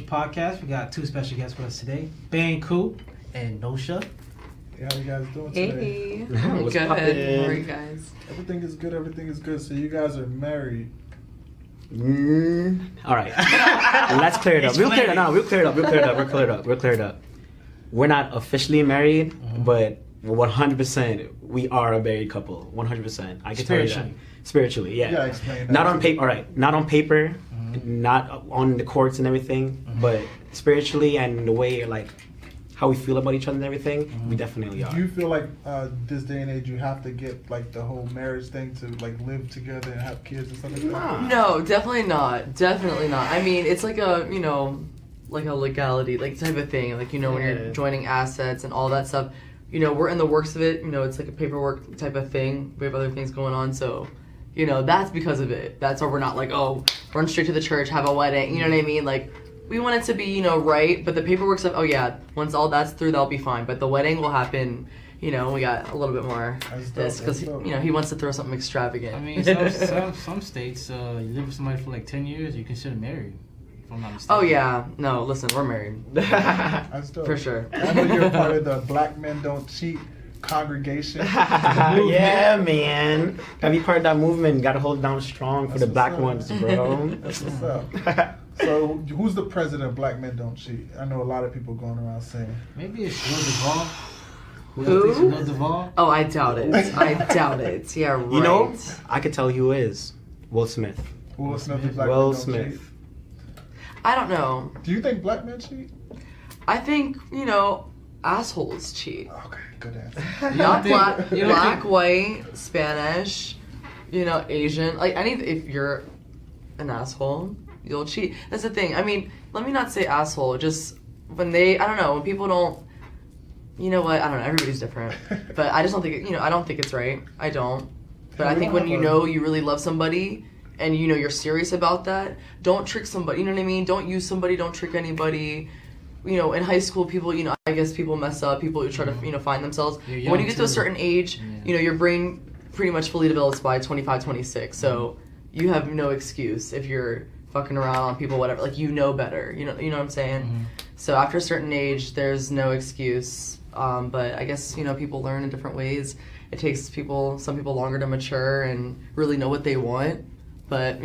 podcast. We got 2 special guests with us today, Bane Coupe and Nosha. Hey, how you guys doing today? Hey. What's Good. poppin'? How are you guys? Everything is good. Everything is good. So you guys are married. All right. Let's clear it up. We'll clear it up. We'll clear it up. We're not officially married, but 100% we are a married couple. 100%. I can tell you that. Spiritually, yeah. Yeah, explain that. Not on paper. All right. Not on paper. Not on the courts and everything, but spiritually and the way like how we feel about each other and everything, we definitely are. Do you feel like this day and age you have to get like the whole marriage thing to like live together and have kids and stuff like that? No, definitely not. Definitely not. I mean, it's like a, like a legality, like type of thing. Like, when you're joining assets and all that stuff, we're in the works of it. It's like a paperwork type of thing. We have other things going on, so, that's because of it. That's why we're not like, oh, run straight to the church, have a wedding. You know what I mean? Like, we want it to be, right, but the paperwork stuff, oh yeah, once all that's through, that'll be fine. But the wedding will happen, we got a little bit more this, because, he wants to throw something extravagant. I mean, some states, you live with somebody for like 10 years, you consider married, if I'm not mistaken. Oh yeah, no, listen, we're married. That's dope. For sure. I know you're part of the Black Men Don't Cheat congregation. Yeah, man. Gotta be part of that movement. Gotta hold down strong for the black ones, bro. That's what's up. So, who's the president of Black Men Don't Cheat? I know a lot of people going around saying. Maybe it's Will Duvall. Who? Will Duvall? Oh, I doubt it. Yeah, right. I could tell you who is. Will Smith. Will Smith is Black Will Men Don't Smith. Cheat? I don't know. Do you think black men cheat? I think, assholes cheat. Okay, good answer. Not think- black, white, Spanish, Asian. Like, if you're an asshole, you'll cheat. That's the thing. I mean, let me not say asshole. Just when when people don't, I don't know. Everybody's different. But I just don't think, I don't think it's right. I don't. But I think when you really love somebody and you're serious about that, don't trick somebody. You know what I mean? Don't use somebody. Don't trick anybody. In high school, people, I guess people mess up. People try to, find themselves. When you get to a certain age, your brain pretty much fully develops by 25, 26. So you have no excuse if you're fucking around on people, whatever. Like, better. You know what I'm saying? So after a certain age, there's no excuse. But I guess, people learn in different ways. It takes some people longer to mature and really know what they want. But,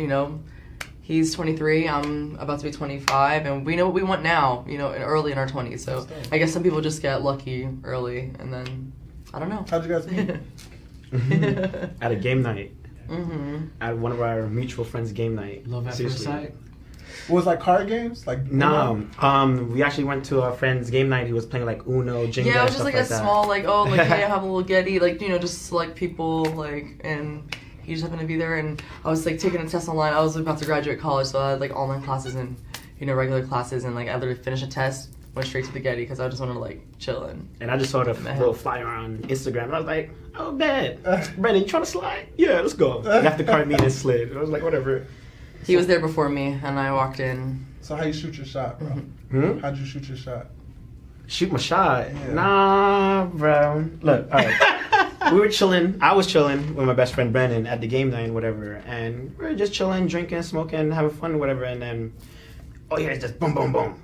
he's 23, I'm about to be 25, and we know what we want now, early in our 20s. So I guess some people just get lucky early, and then, I don't know. How'd you guys meet? At a game night. At one of our mutual friends' game night. Love at first sight. Was it like card games? Like No, we actually went to our friend's game night. He was playing like Uno, Jenga, Yeah, it was just stuff like like a that. small, hey, I have a little Getty, just select people, and he just happened to be there, and I was taking a test online. I was about to graduate college, so I had online classes and regular classes, and I literally finished a test, went straight to the Getty because I just wanted to chill And I just saw the little flyer on Instagram, and I was like, "Oh, bad, Brandon, you trying to slide? Yeah, let's go." Left the card, me and slid. I was like, "Whatever." He was there before me, and I walked in. So how you shoot your shot, bro? How'd you shoot your shot? Shoot my shot? Yeah. Nah, bro. Look, all right. We were chilling. I was chilling with my best friend Brandon at the game night and whatever, and we were just chilling, drinking, smoking, having fun, whatever. And then, it's just boom, boom, boom.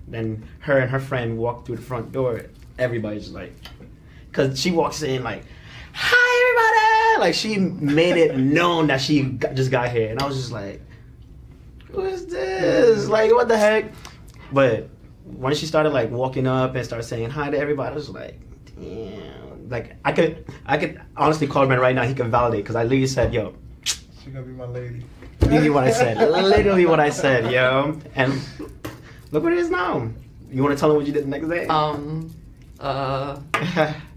Then her and her friend walked through the front door. Everybody's just because she walks in "Hi, everybody!" She made it known that she just got here, and I was just like, "Who is this? What the heck?" But when she started walking up and started saying hi to everybody, I was like, "Damn!" I could honestly call him right now. He can validate because I literally said, "Yo, She gonna be my lady." literally what I said. Literally what I said, yo. And look what it is now. You want to tell him what you did the next day?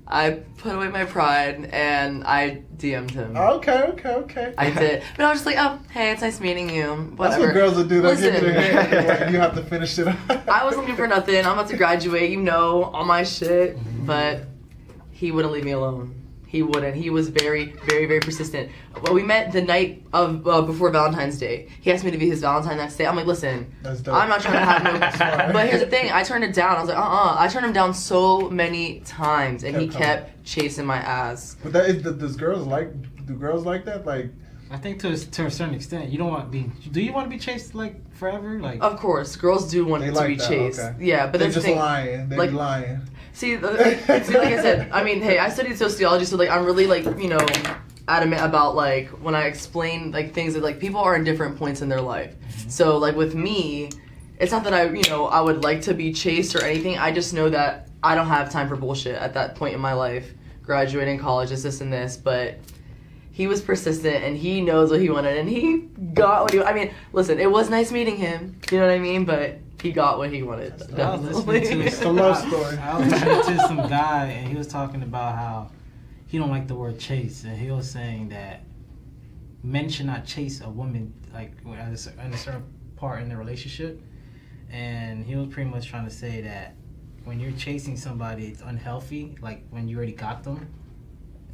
I put away my pride and I DM'd him. Okay. I did. But I was just like, oh, hey, it's nice meeting you. Whatever. That's what girls will do. They'll give you Listen. their hand. You have to finish it up. I wasn't looking for nothing. I'm about to graduate, all my shit. But he wouldn't leave me alone. He wouldn't. He was very, very, very persistent. Well, we met the night of before Valentine's Day. He asked me to be his Valentine next day. I'm like, listen, That's dope. I'm not trying to have no. But here's the thing. I turned it down. I was like, I turned him down so many times, and he kept chasing my ass. But do girls like that? I think to a certain extent, you don't want to be. Do you want to be chased like forever? Like, Of course, girls do want They to like be that, chased. okay. Yeah, but They're that's the just thing. lying. They're like- lying. See, like I said, I mean, hey, I studied sociology, so like I'm really like adamant about like when I explain like things that like people are in different points in their life. So like with me, it's not that I would like to be chased or anything. I just know that I don't have time for bullshit at that point in my life. Graduating college, this and this, but he was persistent and he knows what he wanted and he got what he. I mean, listen, it was nice meeting him. You know what I mean? But he got what he wanted. I was listening to It's a love story. I was listening to some guy, and he was talking about how he don't like the word chase, and he was saying that men should not chase a woman like at a certain part in the relationship, and he was pretty much trying to say that when you're chasing somebody, it's unhealthy. Like when you already got them.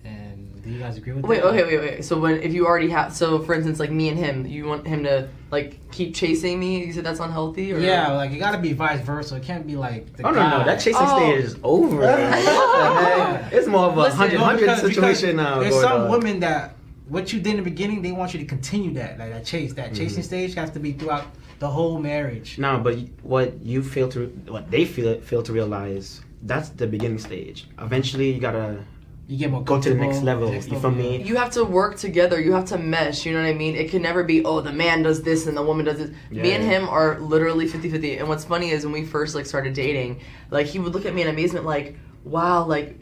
And do you guys agree with that? Wait. So if you already have, so for instance, like me and him, you want him to like keep chasing me? You said that's unhealthy, or Yeah, like it gotta be vice versa. It can't be like the Oh guy. no, that chasing Oh. stage is over. What the heck? It's more of a Listen, 100 situation now. There's going some on. women that what you did in the beginning, they want you to continue that, like that chase. That chasing stage has to be throughout the whole marriage. No, but what they fail to realize, that's the beginning stage. Eventually, you gotta You get more go to the next comfortable, level. You feel me? you have to work together. You have to mesh. You know what I mean? It can never be, oh, the man does this and the woman does this. Me and Yeah. him are literally 50-50. And what's funny is when we first like started dating, like he would look at me in amazement, like, wow, like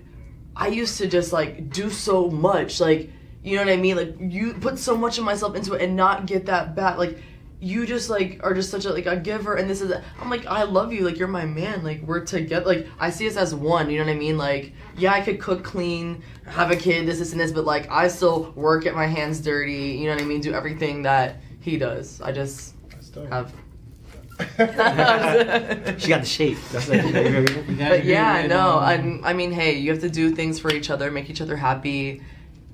I used to just like do so much, like, you know what I mean? Like you put so much of myself into it and not get that back. Like you just like are just such a giver, and this is I'm like, I love you, like you're my man, like we're together, like I see us as one, you know what I mean? Like yeah, I could cook, clean, have a kid, this and this, but like I still work, get my hands dirty, you know what I mean, do everything that he does. I just have She got the shape. That's it. You gotta but be yeah, with, no, I mean, hey, you have to do things for each other, make each other happy.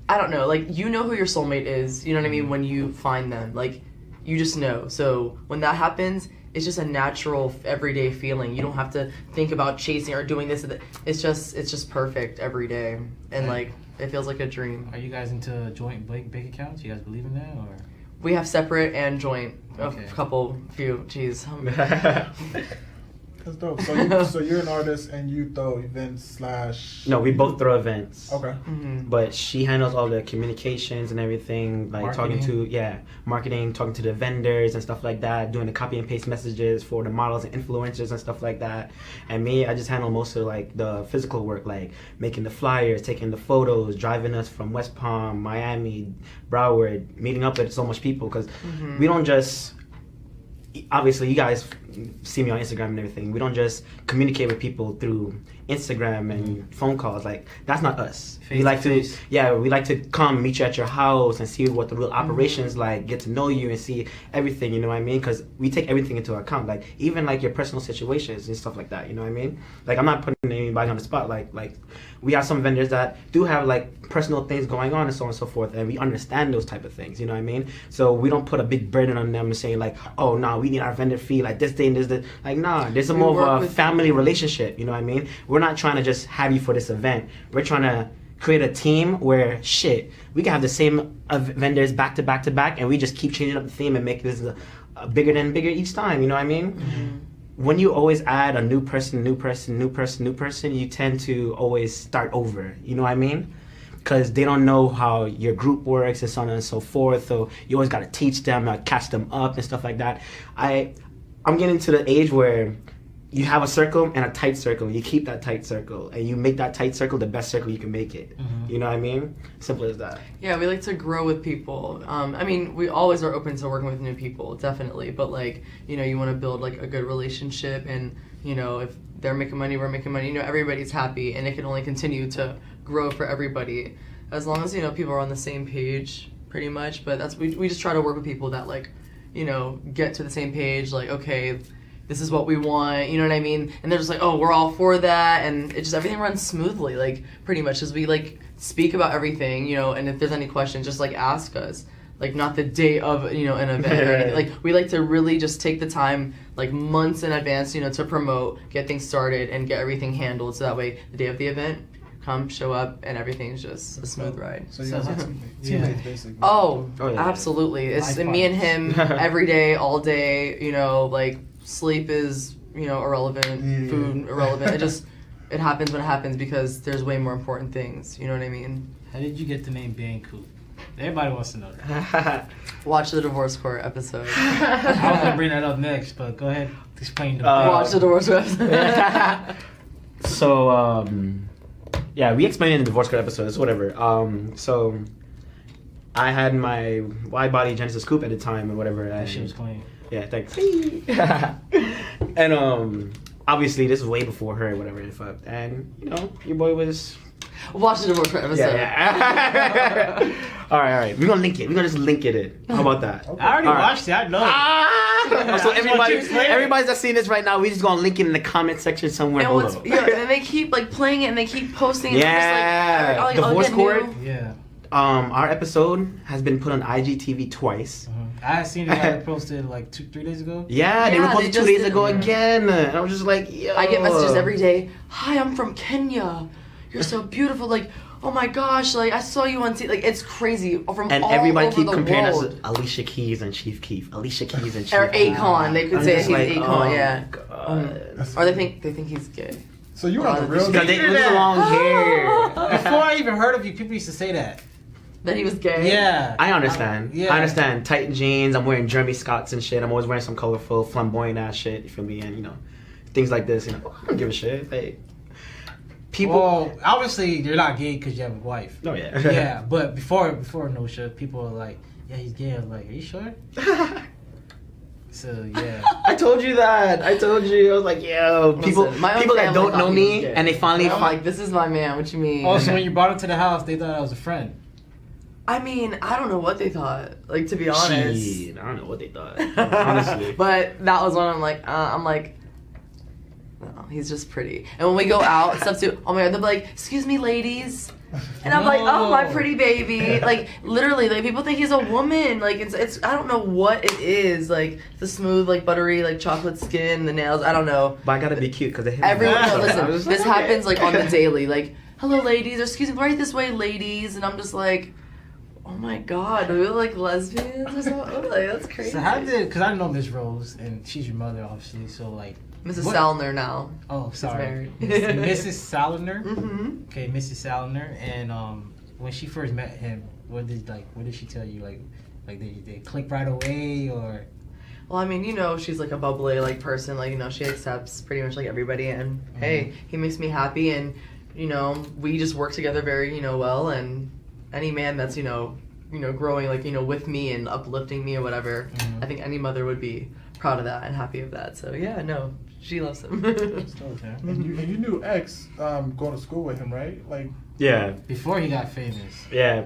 I don't know, like you know who your soulmate is, you know what I mean, when you find them, like you just know. So when that happens, it's just a natural everyday feeling. You don't have to think about chasing or doing this. It's just perfect every day, and like it feels like a dream. Are you guys into joint bank accounts? You guys believe in that, or? We have separate and joint. Okay. A few. Jeez. That's dope. So you're an artist and you throw events / No, we both throw events. Okay. Mm-hmm. But she handles all the communications and everything, like Marketing. marketing, talking to the vendors and stuff like that, doing the copy and paste messages for the models and influencers and stuff like that. And me, I just handle most of like the physical work, like making the flyers, taking the photos, driving us from West Palm, Miami, Broward, meeting up with so much people, because we don't just, obviously you guys see me on Instagram and everything. We don't just communicate with people through Instagram and phone calls. Like that's not us. Face we like to to face. we like to come meet you at your house and see what the real operations like, get to know you and see everything, you know what I mean? Because we take everything into account, like even like your personal situations and stuff like that, you know what I mean? Like I'm not putting anybody on the spot, like we have some vendors that do have like personal things going on and so on and so forth, and we understand those type of things, you know what I mean? So we don't put a big burden on them and saying like, oh no, we need our vendor fee like this day and this. Like nah, there's We more work of a with family relationship, you know what I mean? We're not trying to just have you for this event. We're trying to create a team where shit, we can have the same vendors back to back to back, and we just keep changing up the theme and make this bigger than bigger each time, you know what I mean? When you always add a new person, you tend to always start over, you know what I mean? Because they don't know how your group works and so on and so forth, so you always got to teach them, catch them up and stuff like that. I'm getting to the age where you have a circle and a tight circle. You keep that tight circle, and you make that tight circle the best circle you can make it. You know what I mean? Simple as that. Yeah, we like to grow with people. I mean, we always are open to working with new people, definitely. But like, you know, you want to build like a good relationship, and you know, if they're making money, we're making money. You know, everybody's happy, and it can only continue to grow for everybody as long as, you know, people are on the same page, pretty much. But that's we just try to work with people that like, you know, get to the same page. Like, okay, this is what we want, you know what I mean? And they're just like, oh, we're all for that, and it just, everything runs smoothly, like, pretty much, as we, like, speak about everything, you know, and if there's any questions, just, like, ask us, like, not the day of, you know, an event or anything. Like, we like to really just take the time, like, months in advance, you know, to promote, get things started, and get everything handled, so that way, the day of the event, come, show up, and everything's just a smooth ride. So you guys are teammates, Yeah. basically. Oh, Oh, yeah. absolutely. It's Life me and partners. him every day, all day. You know, like sleep is irrelevant, Yeah. food irrelevant. It happens when it happens because there's way more important things. You know what I mean? How did you get the name Bang Coupe? Everybody wants to know that. Watch the divorce court episode. I was gonna bring that up next, but go ahead, explain the Watch the divorce court episode. So, yeah, we explained it in the divorce court episode. It's whatever. So, I had my wide body Genesis Coupe at the time and whatever. That And, shit was clean. yeah, thanks. And obviously this was way before her, whatever. And your boy was. Watch the divorce court episode. Yeah. all right. We're gonna link it. We're gonna just link it in. How about that? Okay. I already All right. watched it. I know. So I just want you to explain it. everybody's that's seeing this right now, we just gonna link it in the comment section somewhere And below. and they keep like playing it and they keep posting it. Yeah. And I'm just like, Divorce get court. new. Yeah. Our episode has been put on IGTV twice. I seen it got posted like 2-3 days ago. Yeah, they Yeah, reposted they 2 just days did- ago yeah. again. And I was just like, yo. I get messages every day. Hi, I'm from Kenya. You're so beautiful. Like, oh my gosh, like I saw you on TV. Like, it's crazy from And all everybody over keep the comparing us world. to Alicia Keys and Chief Keef. Alicia Keys and Chief Or Keef. Akon. They could I'm say just he's like, Akon. oh, Yeah. God. Or they think he's gay. So you were on the real Because they deal. look the long hair. Before I even heard of you, people used to say that. That he was gay. Yeah. I understand. Yeah. I understand. Tight jeans. I'm wearing Jeremy Scotts and shit. I'm always wearing some colorful, flamboyant ass shit. You feel me? And things like this. I don't give a shit. Hey, people. Well, obviously you're not gay because you have a wife. Oh yeah. Yeah, but before Nosha, people were like, "Yeah, he's gay." I was like, "Are you sure?" So yeah. I told you that. I told you. I was like, yo, Listen, my own people that family don't thought know he me was gay. and they finally And I'm like, this is my man. What you mean? Also, when you brought him to the house, they thought I was a friend. I mean, I don't know what they thought. Like, to be honest. Shit, I don't know what they thought. Honestly. But that was when I'm like, no, he's just pretty. And when we go out and stuff too, oh my god, they'll be like, excuse me, ladies. And I'm like, oh, my pretty baby. Like, literally, like, people think he's a woman. Like, it's I don't know what it is. Like, the smooth, like, buttery, like, chocolate skin, the nails, I don't know. But I gotta be cute because they hit Everyone, me. no, I was listen, just this like, okay. happens, like, on the daily. Like, hello, ladies, or excuse me, right this way, ladies. And I'm just like, oh my god, are we like lesbians or something? Like, that's crazy. So how did? Because I know Miss Rose, and she's your mother, obviously. So like, Mrs. what- Salinger now. Oh, sorry, married. Mrs. Salinger. Mm-hmm. Okay, Mrs. Salinger, and when she first met him, what did she tell you? Like they click right away, or Well, I mean, she's like a bubbly like person. Like, she accepts pretty much like everybody, and hey, he makes me happy, and we just work together very well. And any man that's growing like with me and uplifting me or whatever, I think any mother would be proud of that and happy of that. So yeah, no, she loves him. okay. And you knew X going to school with him, right? Like, Yeah. Before he got famous. Yeah.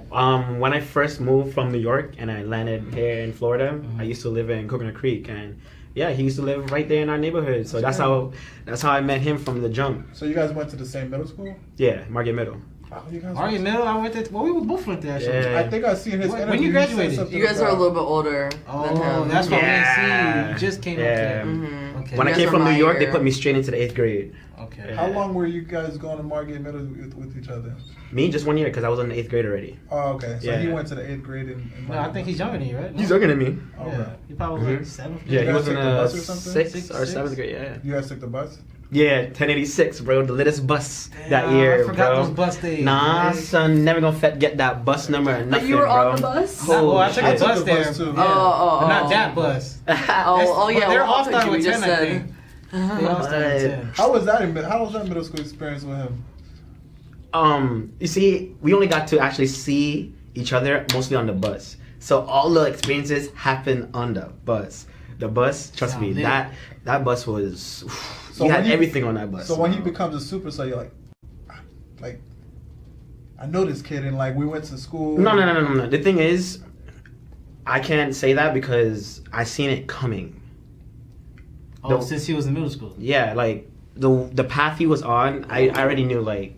When I first moved from New York and I landed here in Florida, I used to live in Coconut Creek, and yeah, he used to live right there in our neighborhood. So that's how I met him from the jump. so you guys went to the same middle school? Yeah, Margate Middle. Oh, you guys Margate Middle, I went to. Well, we both went there. Actually. Yeah. I think I seen his When interview. you He said graduated? something You guys are a about- little bit older than Oh, him. that's why we Yeah. didn't see you. You just came up Yeah. there. Mhm. Okay. When I You came guys from are New my York, they year. put me straight into the 8th grade. Okay. How long were you guys going to Margate Middle with each other? Me, just 1 year, because I was in the 8th grade already. Oh, okay. So Yeah. he went to the 8th grade in No, I think he's younger than you, right? He's younger than me. Oh, Yeah. okay. He probably was like Mhm. 7th. Yeah, he guys was in took the bus or something? 6th or Six? 7th grade. Yeah. You guys took the bus? Yeah, 1086, bro. The latest bus that Damn, year, I forgot bro. those bus days. Nah, man. son, never gonna get that bus number or But nothing, you were bro. on the bus? Nah, well, I took shit. a I took bus the there. bus, too. Yeah. Oh, But not oh. that bus. Oh, yeah. But they're well, all how could starting you? with We 10, just I said. think. They all started with 10. How was that middle school experience with him? You see, we only got to actually see each other mostly on the bus. So all the experiences happen on the bus. The bus, trust me, Sound lit. that bus was. So We had when he- everything on that bus. So when he becomes a superstar, you're like, I know this kid, and like we went to school. No. The thing is, I can't say that because I seen it coming. Oh, The- since he was in middle school. Yeah, like the path he was on, I already knew like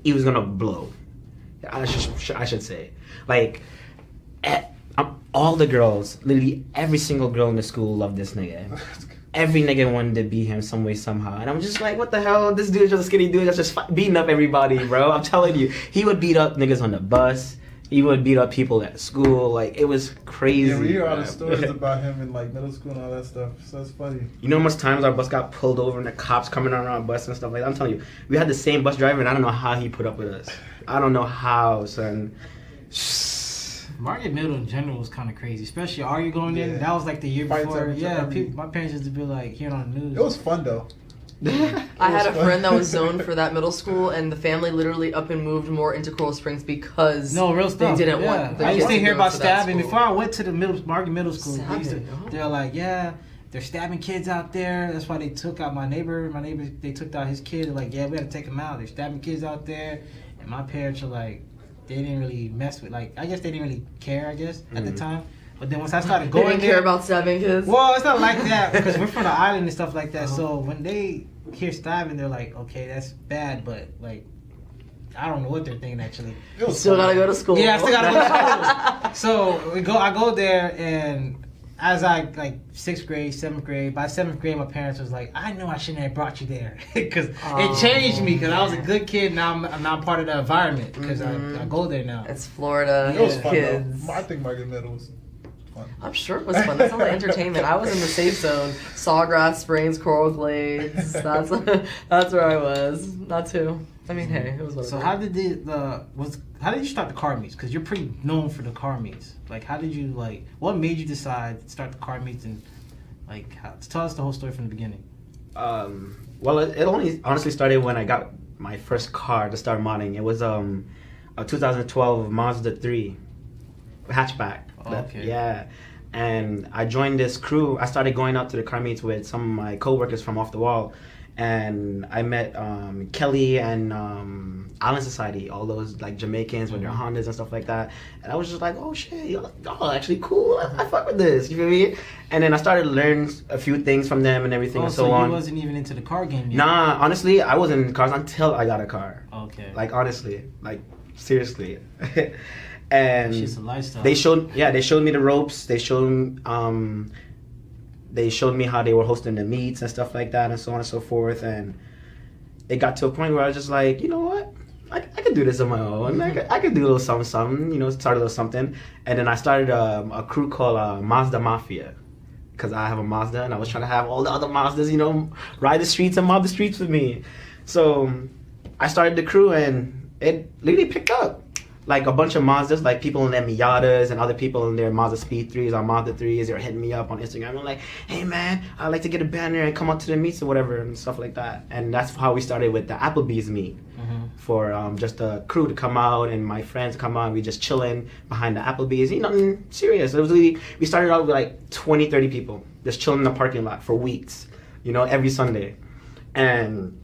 he was gonna blow. I should say, like, all the girls, literally every single girl in the school loved this nigga. every nigga wanted to be him some way, somehow. And I'm just like, what the hell? This dude's just a skinny dude that's just beating up everybody, bro. I'm telling you. He would beat up niggas on the bus. He would beat up people at school. Like, it was crazy. Yeah, we hear all the stories about him in like middle school and all that stuff. So it's funny. You know how much times our bus got pulled over and the cops coming around our bus and stuff like that? I'm telling you, we had the same bus driver and I don't know how he put up with us. I don't know how, son. Market Middle in general was kind of crazy, especially are you going in? That was like the year Fights before. every Yeah, time. my parents used to be like hearing on the news. It was fun though. I had a friend that was zoned for that middle school, and the family literally up and moved more into Coral Springs because No, real stuff. they didn't yeah. want. The I used to kids hear go about to that stabbing school. before I went to the Market Middle School. Stabbing, oh. They're like, yeah, they're stabbing kids out there. That's why they took out my neighbor. They took out his kid. They're like, yeah, we had to take him out. They're stabbing kids out there, and my parents are like, they didn't really mess with. Like, I guess they didn't really care. I guess at the time. But then once I started They going didn't there, care about stabbing kids. well, it's not like that because we're from the island and stuff like that. So when they hear stabbing, they're like, okay, that's bad, but like, I don't know what they're thinking actually. It was Still fun. gotta go to school. Yeah, I still gotta go to school. So I go there, and as I like 6th grade, 7th grade. By 7th grade, my parents was like, I knew I shouldn't have brought you there because it changed me because I was a good kid. Now I'm part of the environment because I go there now. It's Florida. It was fun Kids. though. I think Market Middle was fun. I'm sure it was fun. That's all the entertainment. I was in the safe zone. Sawgrass Springs, Coral Glades. That's where I was. Not too. I mean, hey, it was what it So was. how did you start the car meets? Because you're pretty known for the car meets. Like, how did you what made you decide to start the car meets and tell us the whole story from the beginning. Well, it only honestly started when I got my first car to start modding. It was a 2012 Mazda 3 hatchback. Oh, okay. Yeah. And I joined this crew. I started going out to the car meets with some of my coworkers from Off the Wall. And I met Kelly and Island Society, all those like Jamaicans with their Hondas and stuff like that. And I was just like, oh shit, y'all actually cool. I fuck with this. You feel me? And then I started to learn a few things from them and everything and so on. You wasn't even into the car game yet? Nah, honestly, I wasn't in cars until I got a car. Okay. Like honestly, like seriously. And It's just a lifestyle. they showed me the ropes. They showed me how they were hosting the meets and stuff like that and so on and so forth. And it got to a point where I was just like, you know what? I could do this on my own. I could do a little something, start a little something. And then I started a crew called Mazda Mafia. Because I have a Mazda and I was trying to have all the other Mazdas, ride the streets and mob the streets with me. So I started the crew and it literally picked up. Like a bunch of Mazdas, like people in their Miatas and other people in their Mazda Speed 3s or Mazda 3s, they're hitting me up on Instagram. I'm like, hey man, I'd like to get a banner and come out to the meets or whatever and stuff like that. And that's how we started with the Applebee's meet. For just the crew to come out and my friends to come out and we just chilling behind the Applebee's. Nothing serious. It was really, we started out with like 20, 30 people just chilling in the parking lot for weeks, every Sunday. And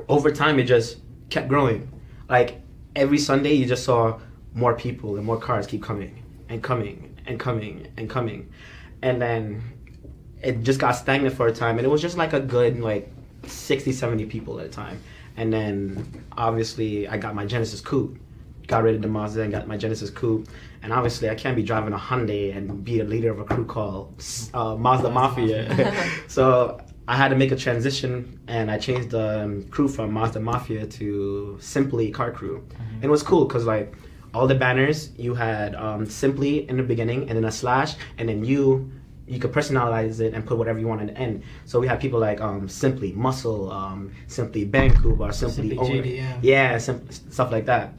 over time it just kept growing. Like every Sunday you just saw more people and more cars keep coming and coming and coming and coming. And then it just got stagnant for a time and it was just like a good 60, 70 people at a time. And then obviously I got my Genesis Coupe. Got rid of the Mazda and got my Genesis Coupe. And obviously I can't be driving a Hyundai and be a leader of a crew called Mazda Mafia. So I had to make a transition and I changed the crew from Mazda Mafia to Simply Car Crew. And it was cool because all the banners, you had Simply in the beginning and then a slash and then you could personalize it and put whatever you want at the end. So we had people like Simply Muscle, Simply Banku, or Simply Owner. JDM. Yeah, stuff like that.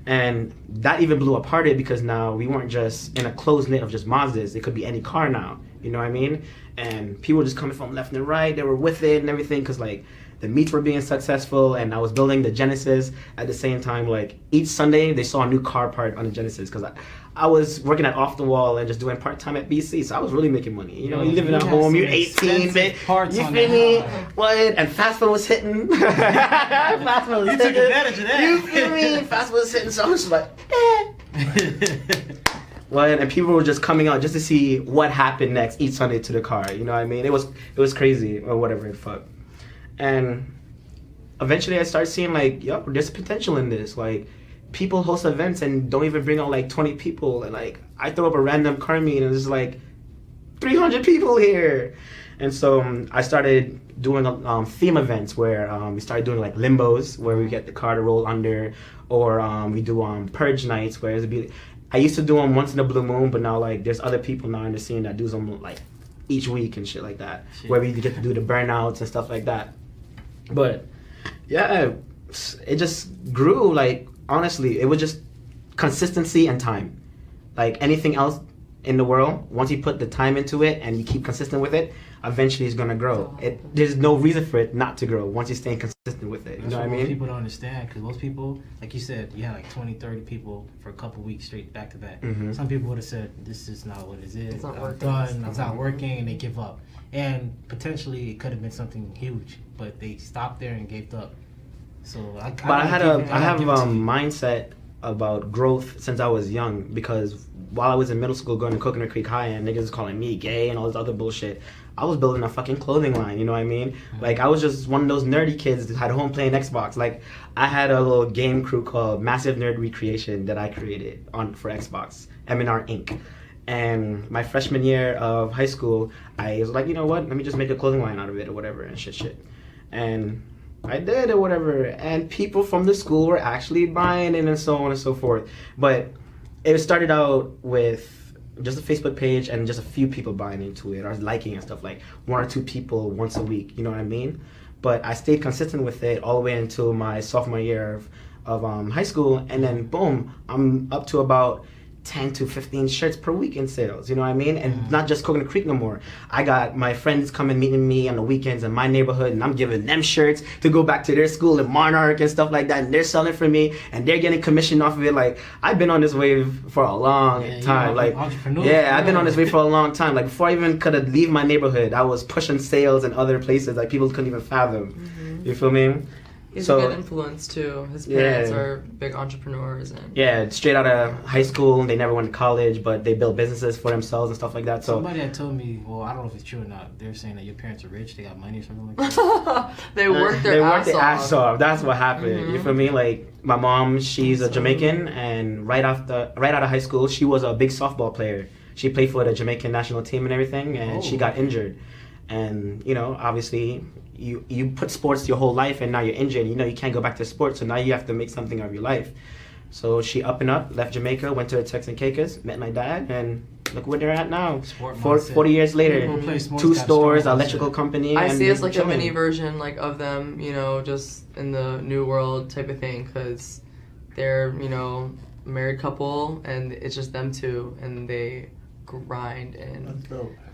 And that even blew apart it because now we weren't just in a closed knit of just Mazdas. It could be any car now. You know what I mean? And people were just coming from left and right. They were with it and everything because the meets were being successful and I was building the Genesis at the same time. Each Sunday they saw a new car part on the Genesis because I was working at Off the Wall and just doing part-time at BC, so I was really making money. You living at home, you're 18, man. You feel me? What? And Fast Food was hitting. Fast Food was hitting. You took advantage of that. You feel me? Fast Food was hitting, so I was just like, What? And people were just coming out just to see what happened next each Sunday to the car. You know what I mean? It was crazy or whatever the fuck. And eventually I started seeing there's potential in this. People host events and don't even bring out 20 people and I throw up a random car meet and there's 300 people here And so I started doing theme events where we started doing like limbos, where we get the car to roll under, or we do purge nights, where I used to do them once in a blue moon, but now like there's other people now in the scene that do them like each week and shit like that, where we get to do the burnouts and stuff like that. But yeah, it just grew. Like honestly, it was just consistency and time. Like anything else in the world, once you put the time into it and you keep consistent with it, eventually it's gonna grow. There's no reason for it not to grow once you're staying consistent with it. You know what I mean? Most people don't understand, because most people, like you said, you had like 20, 30 people for a couple weeks straight back to back. Some people would have said, this is not what it is. It's not working. Done. It's not working, and they give up. And potentially it could have been something huge, but they stopped there and gave up. So I have a mindset about growth since I was young, because while I was in middle school going to Coconut Creek High and niggas was calling me gay and all this other bullshit, I was building a fucking clothing line, you know what I mean? Like I was just one of those nerdy kids that had home playing Xbox. Like I had a little game crew called Massive Nerd Recreation that I created for Xbox, M&R Inc. And my freshman year of high school, I was like, you know what? Let me just make a clothing line out of it or whatever and shit. And I did or whatever, and people from the school were actually buying it and so on and so forth. But it started out with just a Facebook page and just a few people buying into it or liking and stuff, like 1 or 2 people once a week, you know what I mean? But I stayed consistent with it all the way until my sophomore year of high school, and then boom, I'm up to about 10 to 15 shirts per week in sales, you know what I mean? And not just Coconut Creek no more. I got my friends coming meeting me on the weekends in my neighborhood, and I'm giving them shirts to go back to their school in Monarch and stuff like that, and they're selling for me and they're getting commission off of it. Like I've been on this wave for a long time. Like I've been on this wave for a long time. Like before I even could have leave my neighborhood, I was pushing sales in other places like people couldn't even fathom. You feel me? He's a good influence too. His parents are big entrepreneurs and straight out of high school, they never went to college, but they built businesses for themselves and stuff like that. So somebody had told me, well, I don't know if it's true or not. They're saying that your parents are rich, they got money or something like that. They worked their ass off. That's what happened. You feel me? Like my mom, she's a Jamaican, and right out of high school, she was a big softball player. She played for the Jamaican national team and everything, and she got injured. And you know, obviously, you put sports your whole life, and now you're injured. You know, you can't go back to sports, so now you have to make something of your life. So she up and up, left Jamaica, went to the Turks and Caicos, met my dad, and look where they're at now. 40 years later, 2 stores, electrical company. I see it's like a mini version like of them, you know, just in the new world type of thing, because they're, you know, a married couple, and it's just them two, and they grind, and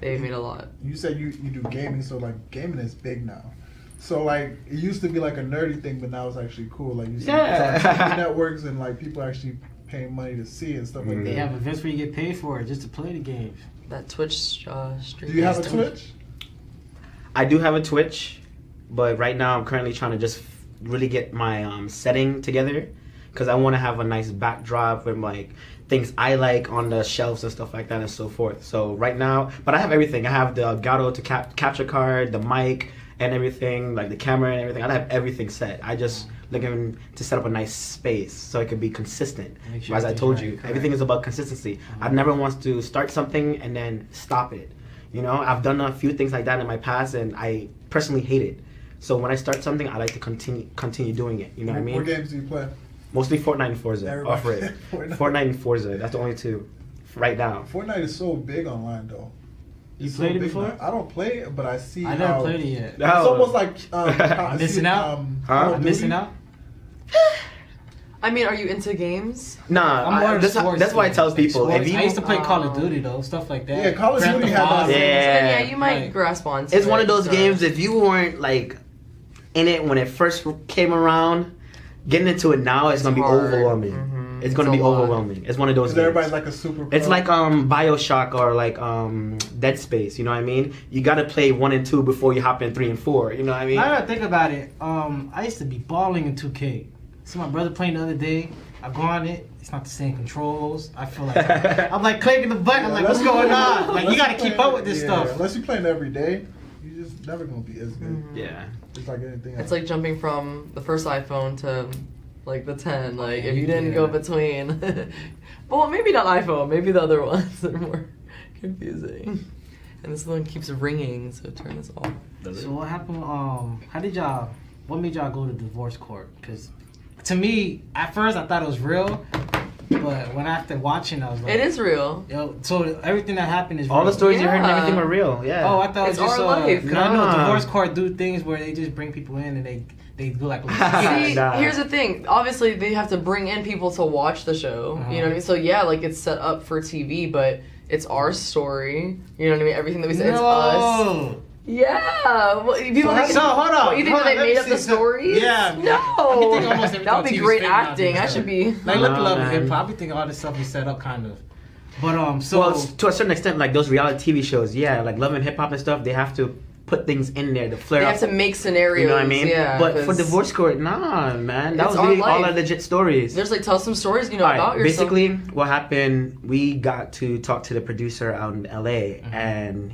they've made a lot. You said you do gaming, so like gaming is big now. So like it used to be like a nerdy thing, but now it's actually cool. Like you see it's on TV networks, and like people actually paying money to see it and stuff like that. They have events where you get paid for it just to play the games. That Twitch stream. Do you have a Twitch? I do have a Twitch, but right now I'm currently trying to just really get my setting together, because I want to have a nice backdrop with like things I like on the shelves and stuff like that and so forth. So right now, but I have everything. I have the Gato to capture card, the mic and everything, like the camera and everything. I have everything set. I just looking to set up a nice space so it can be consistent. Sure, as I told you, everything is about consistency. I never want to start something and then stop it. You know, I've done a few things like that in my past, and I personally hate it. So when I start something, I like to continue doing it. You know what I mean? What games do you play? Mostly Fortnite and Forza. Off rip. Fortnite and Forza. That's the only 2 right now. Fortnite is so big online though. You played it before? Now. I don't play it, but I see. I never played it yet. It's almost like missing out. Missing out. I mean, are you into games? Nah, that's why I tell people. I used to play Call of Duty though, stuff like that. Yeah, Call of Duty had yeah, you might grasp on. It's one of those games. If you weren't like in it when it first came around, getting into it now is gonna be overwhelming. It's gonna be overwhelming. It's one of those games. Everybody's like a super pro. It's like BioShock or like Dead Space. You know what I mean? You gotta play 1 and 2 before you hop in 3 and 4. You know what I mean? Now that I think about it, I used to be balling in 2K. See my brother playing the other day. I go on it. It's not the same controls. I feel like I'm like clicking the button. I'm like, what's going on? Like you gotta keep up with this stuff. Unless you're playing every day, you're just never gonna be as good. Yeah. It's like anything else. It's like jumping from the first iPhone to like the 10. Like if you didn't go between. Well, maybe not iPhone. Maybe the other ones are more confusing. And this one keeps ringing, so turn this off. So what happened? What made y'all go to divorce court? Because to me, at first I thought it was real, but when after watching, I was like, It is real. Yo, so everything that happened is real. All the stories you heard and Yeah. everything were real. Yeah. Oh, I thought It's it was just our life. No, Nah. divorce court do things where they just bring people in and they do like. See, Nah. here's the thing. Obviously, they have to bring in people to watch the show. You know what I mean? So yeah, like it's set up for TV, but it's our story. You know what I mean? Everything that we say, it's us. Yeah. Well, people think, So hold on. what, you think hold that on, they made let up me the see. So- stories? Yeah. No. I be thinking almost everything That would on be TV is great fake now, acting. I dude. should be. Like look at Love and man. Hip Hop. I be thinking all this stuff is set up kind of. But so Well, to a certain extent, like those reality TV shows, yeah, like Love and Hip Hop and stuff, they have to put things in there to flare They up. have to make scenarios. You know what I mean? Yeah. But for 'cause divorce court, nah, man. That It's was our really all life. our legit stories. There's like tell some stories, you know, Alright, about yourself. basically, what happened, we got to talk to the producer out in LA, and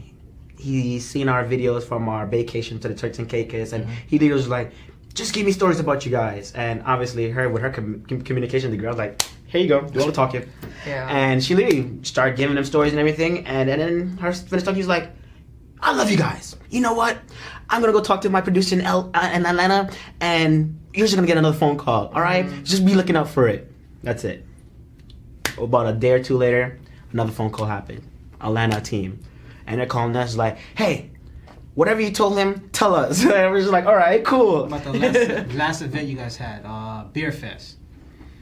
he seen our videos from our vacation to the Turks and Caicos, and he was like, just give me stories about you guys. And obviously, with her communication degree, I was like, here you go, do all the talking. Yeah. And she literally started giving them stories and everything, and then her finished talking, he was like, I love you guys. You know what? I'm gonna go talk to my producer in Atlanta, and you're just gonna get another phone call. All right? Just be looking out for it. That's it. About a day or two later, another phone call happened. Atlanta team, and they're calling us like, "Hey, whatever you told him, tell us." And we're just like, "All right, cool." about the last event you guys had, Beer Fest.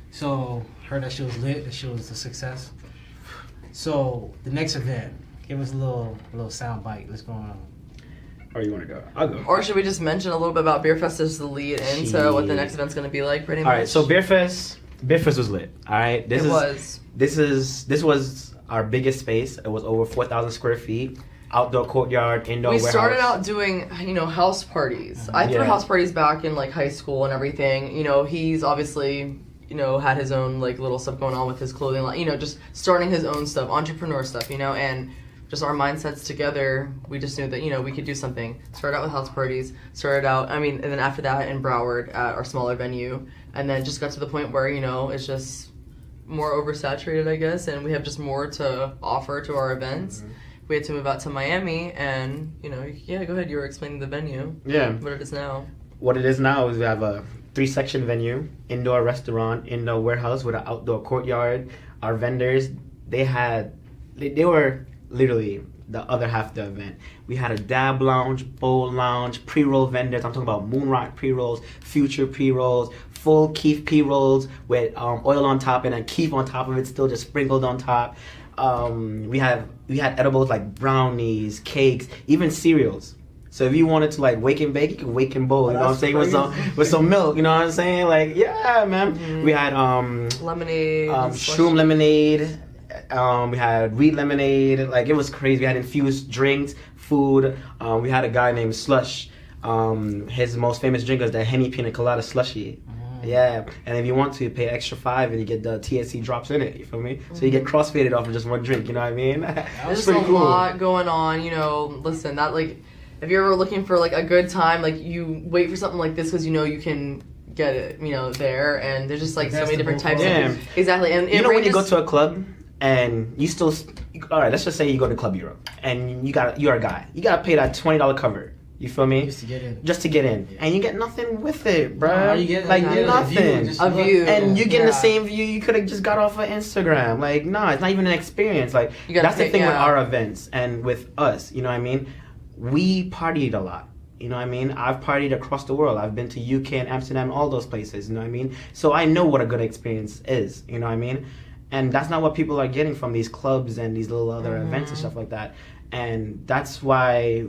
So heard that shit was lit. That shit was a success. So the next event, give us a little sound bite. Let's go on. Or you want to go? I'll go. Or should we just mention a little bit about Beer Fest as the lead into what the next event's going to be like, pretty much? All right, so Beer Fest was lit. All right, this was our biggest space. It was over 4,000 square feet, outdoor courtyard, indoor We warehouse. started out doing, house parties. I threw Yeah. house parties back in like high school and everything. He's obviously, had his own like little stuff going on with his clothing line. Just starting his own stuff, entrepreneur stuff. And just our mindsets together, we just knew that we could do something. Started out with house parties. And then after that in Broward at our smaller venue, and then just got to the point where it's just more oversaturated, I guess, and we have just more to offer to our events. We had to move out to Miami, and go ahead. You were explaining the venue. Yeah. What it is now. What it is now is we have a 3-section venue, indoor restaurant, indoor warehouse with an outdoor courtyard. Our vendors, they were literally the other half of the event. We had a dab lounge, bowl lounge, pre-roll vendors. I'm talking about Moonrock pre-rolls, Future pre-rolls, full Keef pre-rolls with oil on top and then Keef on top of it, still just sprinkled on top. We had edibles like brownies, cakes, even cereals. So if you wanted to like wake and bake, you could wake and bowl. You know what I'm saying? With some milk. You know what I'm saying? Like yeah, man. We had Lemonade. shroom lemonade. We had weed lemonade. Like it was crazy. We had infused drinks, food. We had a guy named Slush. His most famous drink was the Henny Pina Colada Slushy. Yeah, and if you want to, you pay extra $5 and you get the THC drops in it. You feel me? So you get crossfaded off of just one drink. You know what I mean? There's just a lot going on. Listen, that like, if you're ever looking for like a good time, like you wait for something like this because you can get it, there, and there's just like so many different types. Yeah. Exactly, and You know when you go to a club and you still, all right, let's just say you go to Club Europe and you're a guy. You gotta pay that $20 cover. You feel me? Just to get in. Just to get in. Yeah. And you get nothing with it, bro. No, you get like nothing. nothing. A view. And you're getting the Yeah. same view you could have just got off of Instagram. Like, no, it's not even an experience. Like, You gotta that's the pay- thing with yeah. our events and with us. You know what I mean? We partied a lot. You know what I mean? I've partied across the world. I've been to UK and Amsterdam, all those places. You know what I mean? So I know what a good experience is. You know what I mean? And that's not what people are getting from these clubs and these little other events and stuff like that. And that's why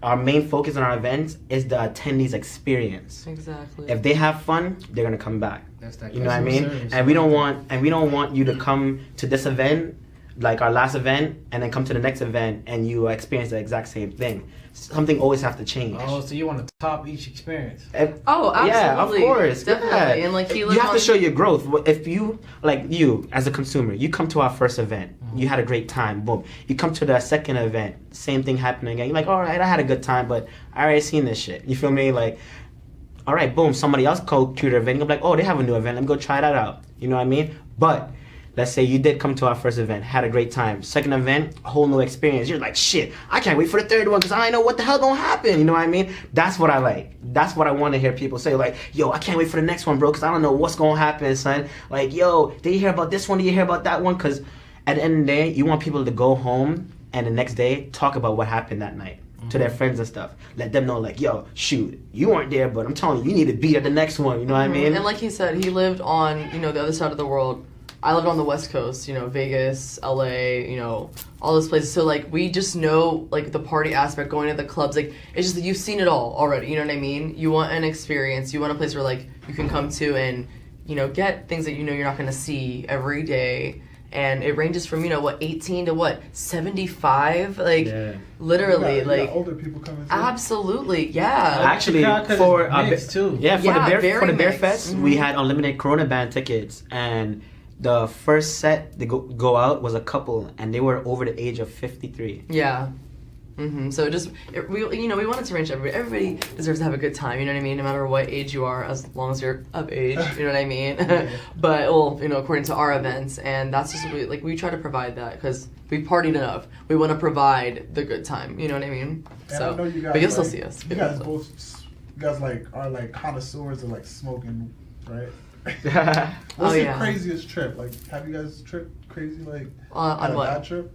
our main focus on our events is the attendees experience. Exactly. If they have fun, they're gonna come back. That's that You know what I customer mean? service. And we don't want you to come to this event, like our last event, and then come to the next event and you experience the exact same thing. Something always have to change. Oh, so you want to top each experience? Oh, absolutely. Yeah, of course. Definitely. Yeah. And like You have to show your growth. If you, as a consumer, you come to our first event, you had a great time, boom. You come to the second event, same thing happening again. You're like, all right, I had a good time, but I already seen this shit. You feel me? Like, all right, boom, somebody else called to the event. You're like, oh, they have a new event. Let me go try that out. You know what I mean? But let's say you did come to our first event, had a great time. Second event, a whole new experience. You're like, shit, I can't wait for the third one because I know what the hell gonna happen. You know what I mean? That's what I like. That's what I want to hear people say. Like, yo, I can't wait for the next one, bro, because I don't know what's gonna happen, son. Like, yo, did you hear about this one? Did you hear about that one? Because at the end of the day, you want people to go home and the next day talk about what happened that night to their friends and stuff. Let them know, like, yo, shoot, you weren't there, but I'm telling you, you need to be at the next one. You know what I mean? And like he said, he lived on, you know, the other side of the world. I lived on the West Coast, you know, Vegas, LA, you know, all those places. So, like, we just know, like, the party aspect, going to the clubs. Like, it's just that you've seen it all already, you know what I mean? You want an experience. You want a place where, like, you can come to and, you know, get things that you know you're not going to see every day. And it ranges from, you know, what, 18 to what, 75? Like, literally, you got like... older people coming too. Absolutely, yeah. Actually, for too. Yeah, for the Bear mixed. Fest, we had unlimited Corona Band tickets, and the first set to go out was a couple, and they were over the age of 53. Yeah. So we wanted to range everybody deserves to have a good time, you know what I mean, no matter what age you are, as long as you're of age, you know what I mean. But, well, you know, according to our events, and that's just we try to provide that because we partied enough. We want to provide the good time, you know what I mean. And So I know you guys, but you'll still like, see us. You guys like are like connoisseurs of like smoking, right? What's your craziest trip? Like, have you guys tripped crazy, like on had a what? bad trip?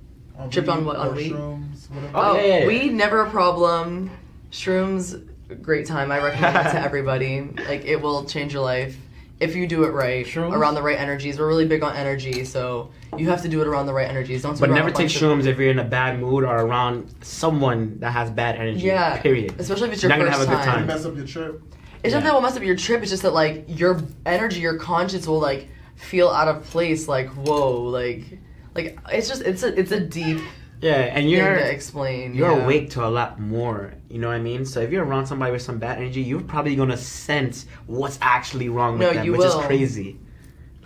Tripped on what? On weed? Shrooms, whatever. Oh, yeah. weed, never a problem. Shrooms, great time. I recommend it to everybody. Like, it will change your life if you do it right, Shrooms? around the right energies. We're really big on energy, so you have to do it around the right energies. Don't do it But around never a take bunch of- shrooms if you're in a bad mood or around someone that has bad energy. Yeah. Period. Especially if it's your You're not first gonna have a good time. You time. mess up your trip. It's not that will mess up your trip. It's just that, like, your energy, your conscience will, like, feel out of place. Like, whoa, like it's just it's a deep Yeah, and thing you're to explain. you're yeah. awake to a lot more. You know what I mean? So if you're around somebody with some bad energy, you're probably gonna sense what's actually wrong with No, them, you which will. is crazy.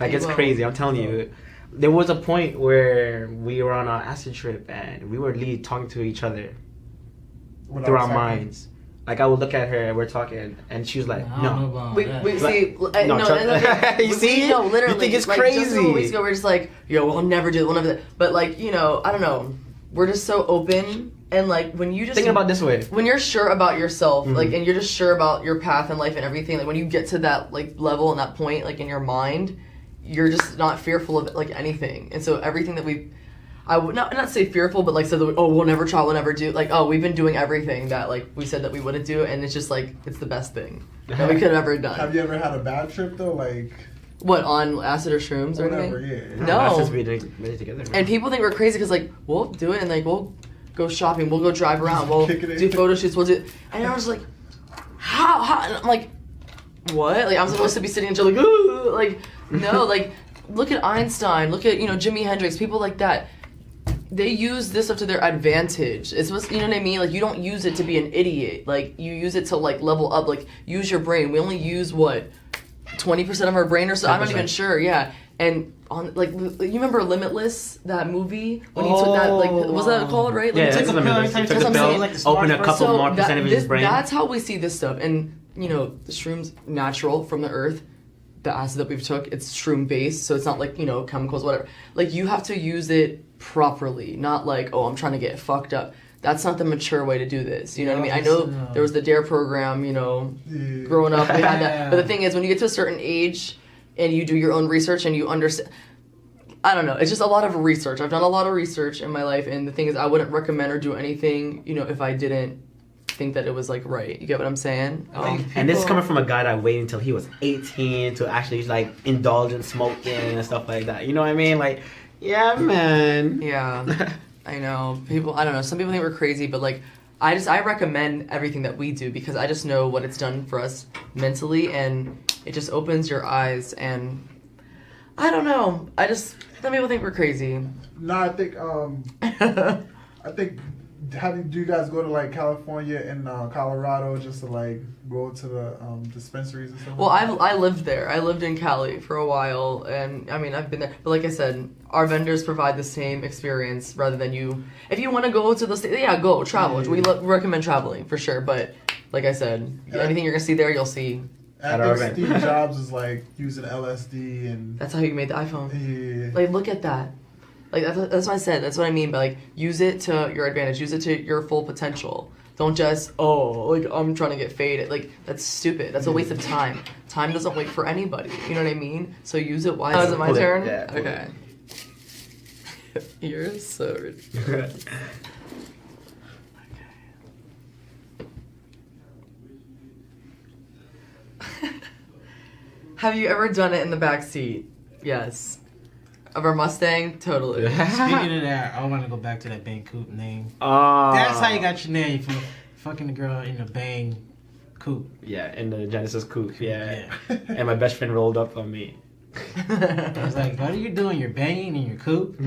Like, You it's will. crazy. I'm telling you. There was a point where we were on an acid trip and we were literally talking to each other Without through our second. minds. Like, I would look at her and we're talking, and she was like, I don't know "No." about We that. see, No, no, trust- you see? no, literally. You think it's like, Just a couple crazy. weeks ago, we're just like, yo, we'll never do it, we'll never do it. But, like, you know, I don't know. We're just so open, and, like, when you just... Thinking about it this way. When you're sure about yourself, Mhm. like, and you're just sure about your path in life and everything, like, when you get to that, like, level and that point, like, in your mind, you're just not fearful of, like, anything. And so everything that I would not say fearful, but like said, oh, we'll never try, we'll never do. Like, oh, we've been doing everything that like we said that we wouldn't do, and it's just like it's the best thing that we could have ever done. Have you ever had a bad trip though? Like What, on acid or shrooms or whatever, anything? yeah. No. That's just really together. Man. And people think we're crazy because like we'll do it and like we'll go shopping, we'll go drive around, we'll Kick it in. do photo shoots, we'll do. And I was like, how? And I'm like, what? Like I'm supposed to be sitting and just like, ooh, like no, like look at Einstein, look at Jimi Hendrix, people like that. They use this up to their advantage. It's supposed, you know what I mean? Like, you don't use it to be an idiot. Like, you use it to, like, level up. Like, use your brain. We only use, what, 20% of our brain or so? I'm not even sure, yeah. And, on like, you remember Limitless, that movie? When he took that, like, what was that called, right? Yeah, Like, that's took a pill every time you took took a a pill, pill, like the smart open a person. couple more percent of his brain. That's how we see this stuff. And, the shrooms, natural from the earth. The acid that we've took, it's shroom based, so it's not like, chemicals, whatever. Like, you have to use it properly, not like, oh, I'm trying to get fucked up. That's not the mature way to do this. You know what I mean? I know there was the DARE program, growing up, we had that. But the thing is, when you get to a certain age and you do your own research and you understand, I don't know, it's just a lot of research. I've done a lot of research in my life, and the thing is, I wouldn't recommend or do anything, if I didn't think that it was like right. You get what I'm saying? And this is coming from a guy that waited until he was 18 to actually like indulge in smoking and stuff like that. You know what I mean? Like, yeah, man. Yeah, I know. People, I don't know. Some people think we're crazy, but like, I recommend everything that we do because I just know what it's done for us mentally, and it just opens your eyes. And I don't know. Some people think we're crazy. No, I think do you guys go to like California and Colorado just to like go to the dispensaries and stuff? Well, I lived there. I lived in Cali for a while, and I mean I've been there. But like I said, our vendors provide the same experience rather than you. If you want to go to the state, yeah, go travel. We recommend traveling for sure. But like I said, anything you're gonna see there, you'll see at our think event. Steve Jobs is like using LSD and That's how you made the iPhone. yeah. Like, look at that. Like, that's what I said. That's what I mean by, like, use it to your advantage. Use it to your full potential. Don't just, like, I'm trying to get faded. Like, that's stupid. That's a waste of time. Time doesn't wait for anybody. You know what I mean? So use it wisely. Oh, is it my Pull it. turn? Yeah, pull Okay. You're so ridiculous. Have you ever done it in the back seat? Yes. Of our Mustang? Totally. Speaking of that, I want to go back to that Bang Coupe name. Oh. That's how you got your name, for fucking the girl in the Bang Coupe. Yeah, in the Genesis Coupe. Yeah. Yeah. And my best friend rolled up on me. I was like, what are you doing? You're banging in your coupe?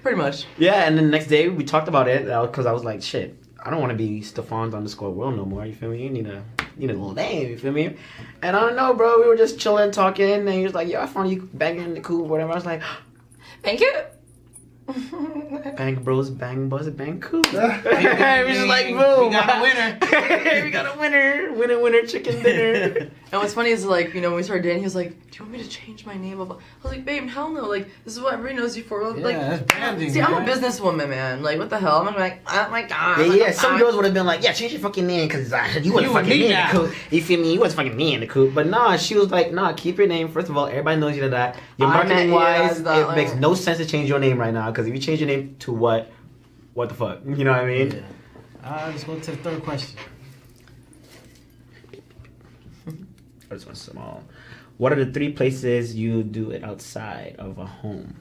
Pretty much. Yeah, and then the next day we talked about it because I was like, shit, I don't want to be Stefan's underscore world no more. You feel me? You need a little name. You feel me? And I don't know, bro. We were just chilling, talking, and he was like, yo, I found you banging in the coupe, whatever. I was like, Thank you. bang bros, bang buzz, bang coupe. we Bang, just like, bang. boom. We got a winner. We got a winner. Winner, chicken dinner. And what's funny is, like, you know, when we started dating, he was like, do you want me to change my name? I was like, babe, hell no. Like, this is what everybody knows you for. Like, that's branding, see, I'm a man. businesswoman, man. Like, what the hell? I'm like, oh my god. Yeah, Like, yeah. Some I'm- girls would have been like, yeah, change your fucking name because you wasn't You fucking and me me in the now. coupe. You feel me? You wasn't fucking me in the coupe. But nah, she was like, nah, keep your name. First of all, everybody knows you to that. Your I meant marketing you wise, as that, it like- makes no sense to change your name right now because if you change your name to what the fuck? You know what I mean? Yeah. Let's go to the third question. This one's small. What are the 3 places you do it outside of a home?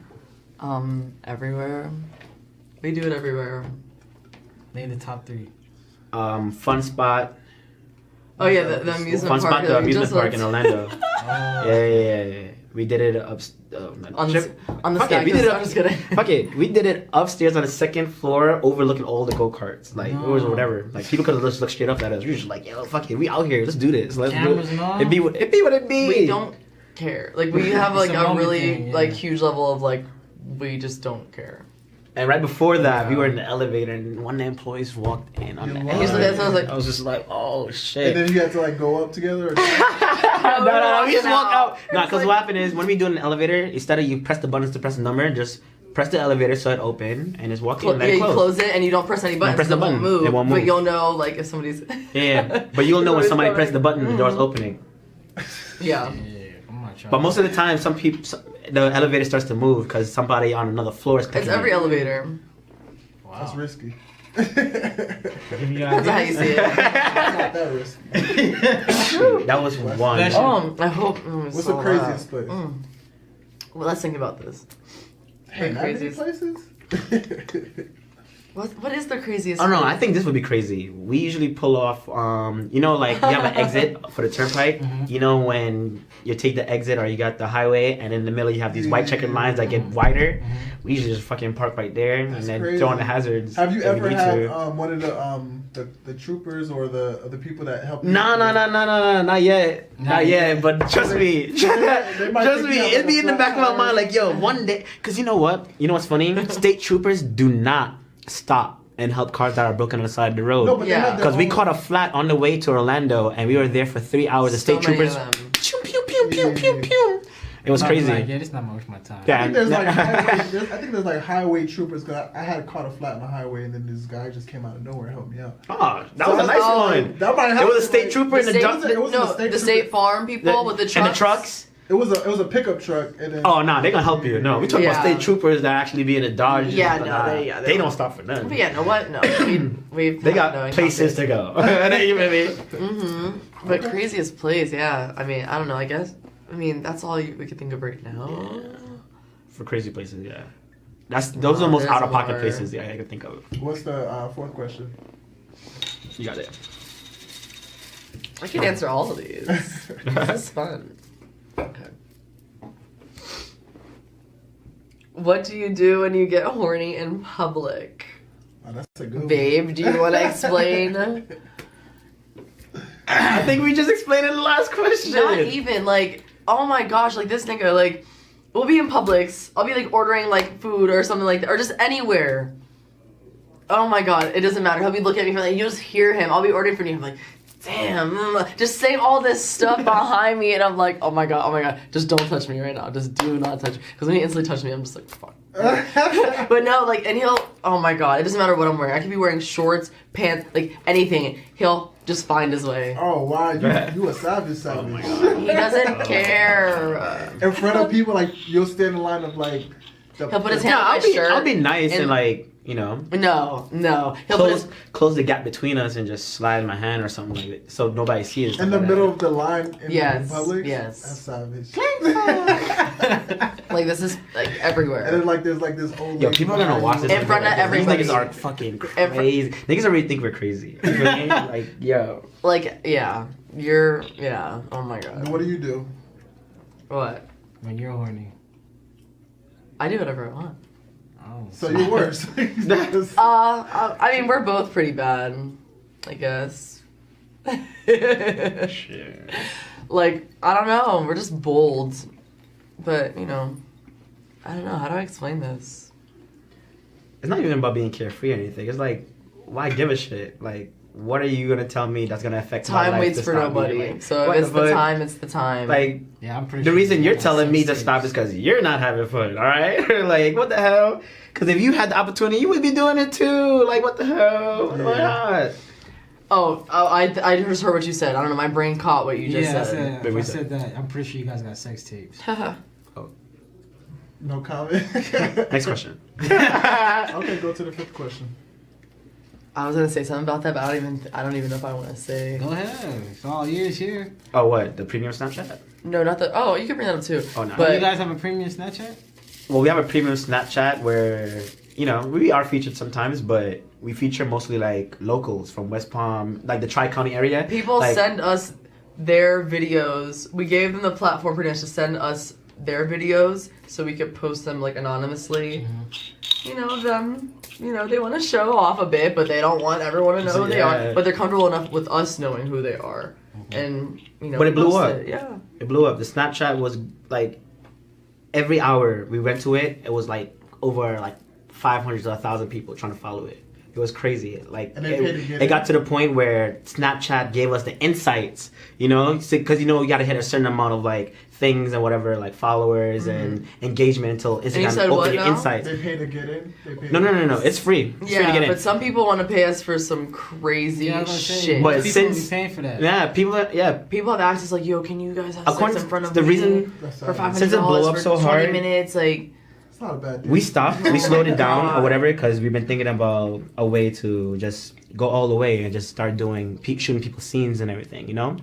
Everywhere. We do it everywhere. Name the top 3. Fun spot. Oh yeah, the amusement Fun park. spot, the that we amusement just park went in to. Orlando. Oh. Yeah. We did it on On the Fuck it, stack. we did it. I'm just kidding. Fuck it, we did it upstairs on the 2nd floor, overlooking all the go karts, like it was No. whatever. Like people could have just looked straight up at us. We were just like, yo, fuck it, we out here, let's do this. Let's do Cameras it. and all? It be what it be. We don't care. Like, we have like It's a a moment really thing, yeah. like huge level of like, we just don't care. And right before that, we Wow. were in the elevator, and one of the employees walked in on You the lied. Usually that's what I was like. I was just like, oh And shit. then you had to like go up together. Or no, we just walk out. It No, was because like- what happened is when we do it in the elevator, instead of you press the buttons to press the number, just press the elevator so it open and just walk in and let Yeah, it you close. close it and you don't press any buttons. press the it won't button. move. It won't But move. you'll know like if somebody's. Yeah, but you'll know when somebody pressed the button, the door's opening. Yeah. I'm not trying. But most of the time, the elevator starts to move because somebody on another floor is It's clicking every it. elevator. Wow. That's risky. Give me your That's how you ideas. see it. Not that risky. That was one. Special. I hope. What's so the craziest place? Well, let's think about this. Hey, The not many craziest. places. What is the craziest? Oh no, place? I think this would be crazy. We usually pull off, you know, like you have an exit for the turnpike. Mhm. You know when you take the exit or you got the highway, and in the middle you have these white checkered lines that get wider. We usually just fucking park right there That's and then crazy. throw in the hazards. Have you if we ever need had to. one of the troopers or the people that help? you? No, not yet. Not Not yet, yet. but trust me. They might Trust think me, you have it'd be a in the flat back of my tire. mind like, yo, one day. Because you know what? You know what's funny? State troopers do not stop and help cars that are broken on the side of the road. No, but Yeah. they have their Because we own- caught a flat on the way to Orlando, and we were there for 3 hours. The So state many of troopers, them. pew pew pew pew pew pew. It was I'm crazy. Like, yeah, this not worth my time. Yeah. I think there's like I think there's like highway troopers. Cause I had caught a flat on the highway, and then this guy just came out of nowhere and helped me out. Oh, that So was a nice oh, one. That might It have was a to, state like- trooper in the state, jump. it wasn't a no, state the trooper. State Farm people with the trucks. And the trucks. It was a pickup truck, and then Oh no, they're gonna help you. No, we talking about Yeah. state troopers that actually be in a Dodge. Yeah, But no, nah, they they don't stop for nothing. But yeah, know what? No, we've They had got no places to go. You know what I mean? But craziest place, yeah. I mean, I don't know. I guess. I mean, that's all we could think of right now. For crazy places, yeah. Those are the Oh, most there's out of pocket more. places, yeah, I can think of. what's the fourth question? You got it. I can answer all of these. This is fun. Okay. What do you do when you get horny in public? Oh, that's a good one. Babe, do you want to explain? I think we just explained it in the last question. Not even, like, oh my gosh, like this nigga, like, we'll be in Publix. I'll be like ordering like food or something like that, or just anywhere. Oh my god, it doesn't matter. He'll be looking at me for like, you just hear him. I'll be ordering for you. I'm like, damn, just saying all this stuff behind me, and I'm like, oh my god, just don't touch me right now, just do not touch me, because when he instantly touched me, I'm just like, fuck. But no, like, and he'll, oh my god, it doesn't matter what I'm wearing. I could be wearing shorts, pants, like anything. He'll just find his way. Oh wow, you a savage. Oh my God. He doesn't care. In front of people, like you'll stand in line of like. He'll put his hand on my shirt. I'll be nice and like, you know. No. He'll close the gap between us and just slide my hand or something like that, so nobody sees it. In the middle of the line in public. Yes. That's savage. Like this is like everywhere. And then like there's like this old. Yo, people are gonna watch this in front of everybody. These niggas are fucking crazy. Niggas already think we're crazy. You know what I mean? Like, yo. Like, yeah. Oh my god. What do you do? What? When you're horny. I do whatever I want. Oh. So you're worse. I mean, we're both pretty bad, I guess. Shit. Like, I don't know. We're just bold. But, you know, I don't know. How do I explain this? It's not even about being carefree or anything. It's like, why give a shit? Like, what are you gonna tell me that's gonna affect my life? Time waits to for stop me? nobody. Like, So what if it's the the fuck? time, it's the time. Like, Yeah, I'm pretty the sure reason you're got telling me to sex stop tapes. is because you're not having fun, all right? Like, what the hell? Because if you had the opportunity, you would be doing it too. Like, what the hell? Why not? Oh, I just heard what you said. I don't know. My brain caught what you just Yeah, said. I said that. I'm pretty sure you guys got sex tapes. No comment. Next question. Okay, go to the fifth question. I was gonna say something about that, but I don't even know if I want to say. Go ahead. It's all yours here. Oh, what? The premium Snapchat? No, not the. Oh, you can bring that up too. Oh, no. But You guys have a premium Snapchat? Well, we have a premium Snapchat where, you know, we are featured sometimes, but we feature mostly like locals from West Palm, like the Tri-County area. people like, send us their videos. We gave them the platform pretty much to send us their videos so we could post them like anonymously. You know, they want to show off a bit, but they don't want everyone to know who they are. But they're comfortable enough with us knowing who they are. And, you know, But it blew post up. it. Yeah. It blew up. The Snapchat was like, every hour we went to it, it was like over like 500 to 1,000 people trying to follow it. It was crazy. Like, And they paid to get it got to the point where Snapchat gave us the insights, you know, because you know you got to hit a certain amount of like things and whatever, like followers and engagement until Instagram said opened what the now? insights. They pay to get in. No. It's free. It's free to get in. But some people want to pay us for some crazy Yeah, I was gonna say, shit. But people since- be paying for that. Yeah, People have access like, yo, can you guys have sex according in front to of the me reason for $500 since it blew up for so 20 hard, minutes? Like, It's not a bad deal. we stopped. We slowed it down God. or whatever because we've been thinking about a way to just go all the way and just start doing shooting people's scenes and everything. You know,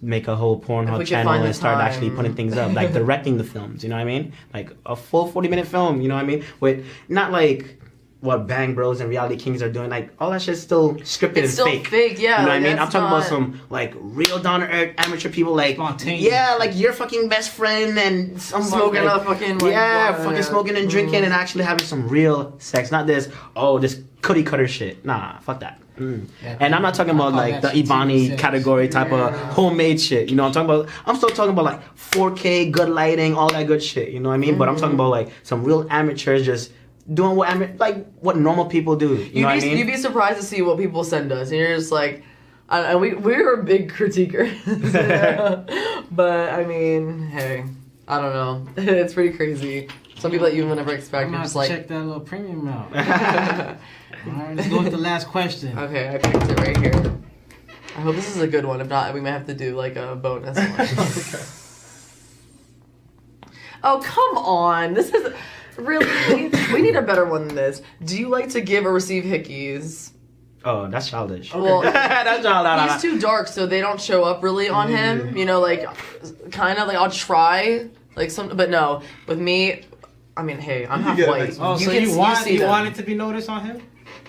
make a whole If Pornhub we could channel find the and start time. actually putting things up, like directing the films. You know what I mean? Like a full 40-minute film. You know what I mean? With not like what Bang Bros and Reality Kings are doing. Like all that shit's still scripted and it's still fake. fake, yeah. You know what I like, mean? I'm that's talking about not- some like real down to earth amateur people, like Spontaneous. yeah, like your fucking best friend and some Smoking like, a fucking, like, yeah, blunt, fucking yeah. smoking and drinking and actually having some real sex, not this this cookie cutter shit. Nah, fuck that. Yeah, And I'm not talking about I call like the that shit Ibani sex. category type of homemade shit. You know, I'm still talking about like 4K, good lighting, all that good shit. You know what I mean? But I'm talking about like some real amateurs just doing what normal people do. You know what I mean? You'd be surprised to see what people send us, and you're just like, and we're big critikers. But I mean, hey, I don't know. It's pretty crazy. Some people that you would never expect. I'm You're gonna just have to like, check that little premium out. All right, let's go with the last question. okay, I picked it right here. I hope this is a good one. If not, we may have to do like a bonus one. Oh, come on. This is really, we need a better one than this. Do you like to give or receive hickeys? Oh, that's childish. Well, That's childish. he's too dark, so they don't show up really on him. You know, like, kind of like I'll try, like some, but no, with me, I mean, hey, I'm half get it white. next one. Oh, so can you see want them. it to be noticed on him?